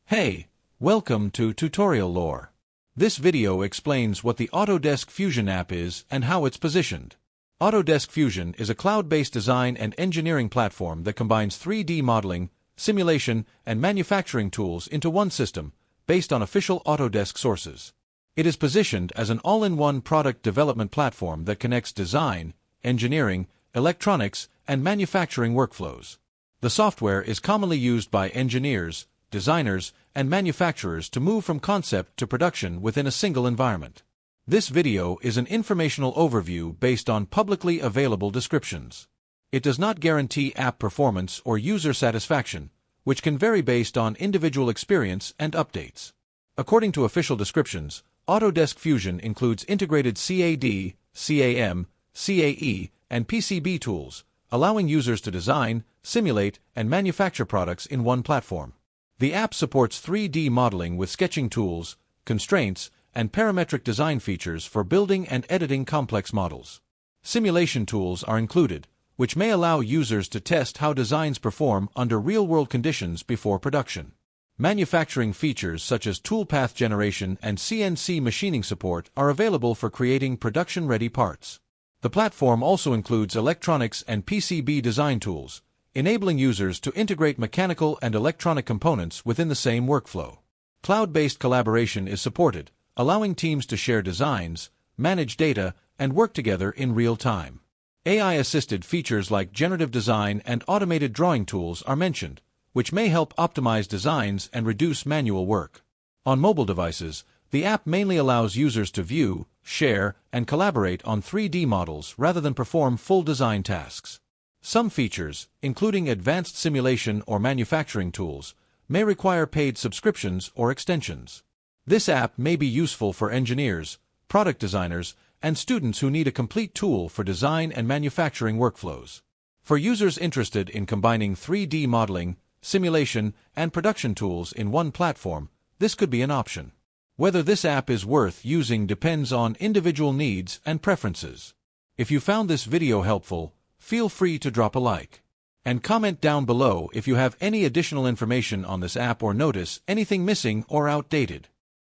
Hey, welcome to Tutorial Lore. This video explains what the Autodesk Fusion app is and how it's positioned. Autodesk Fusion is a cloud-based design and engineering platform that combines 3D modeling, simulation, and manufacturing tools into one system, based on official Autodesk sources. It is positioned as an all-in-one product development platform that connects design, engineering, electronics, and manufacturing workflows. The software is commonly used by engineers, designers, and manufacturers to move from concept to production within a single environment. This video is an informational overview based on publicly available descriptions. It does not guarantee app performance or user satisfaction, which can vary based on individual experience and updates. According to official descriptions, Autodesk Fusion includes integrated CAD, CAM, CAE, and PCB tools, allowing users to design, simulate, and manufacture products in one platform. The app supports 3D modeling with sketching tools, constraints, and parametric design features for building and editing complex models. Simulation tools are included, which may allow users to test how designs perform under real-world conditions before production. Manufacturing features such as toolpath generation and CNC machining support are available for creating production-ready parts. The platform also includes electronics and PCB design tools, enabling users to integrate mechanical and electronic components within the same workflow. Cloud-based collaboration is supported, allowing teams to share designs, manage data, and work together in real time. AI-assisted features like generative design and automated drawing tools are mentioned, which may help optimize designs and reduce manual work. On mobile devices, the app mainly allows users to view, share, and collaborate on 3D models rather than perform full design tasks. Some features, including advanced simulation or manufacturing tools, may require paid subscriptions or extensions. This app may be useful for engineers, product designers, and students who need a complete tool for design and manufacturing workflows. For users interested in combining 3D modeling, simulation, and production tools in one platform, this could be an option. Whether this app is worth using depends on individual needs and preferences. If you found this video helpful, feel free to drop a like. And comment down below if you have any additional information on this app or notice anything missing or outdated.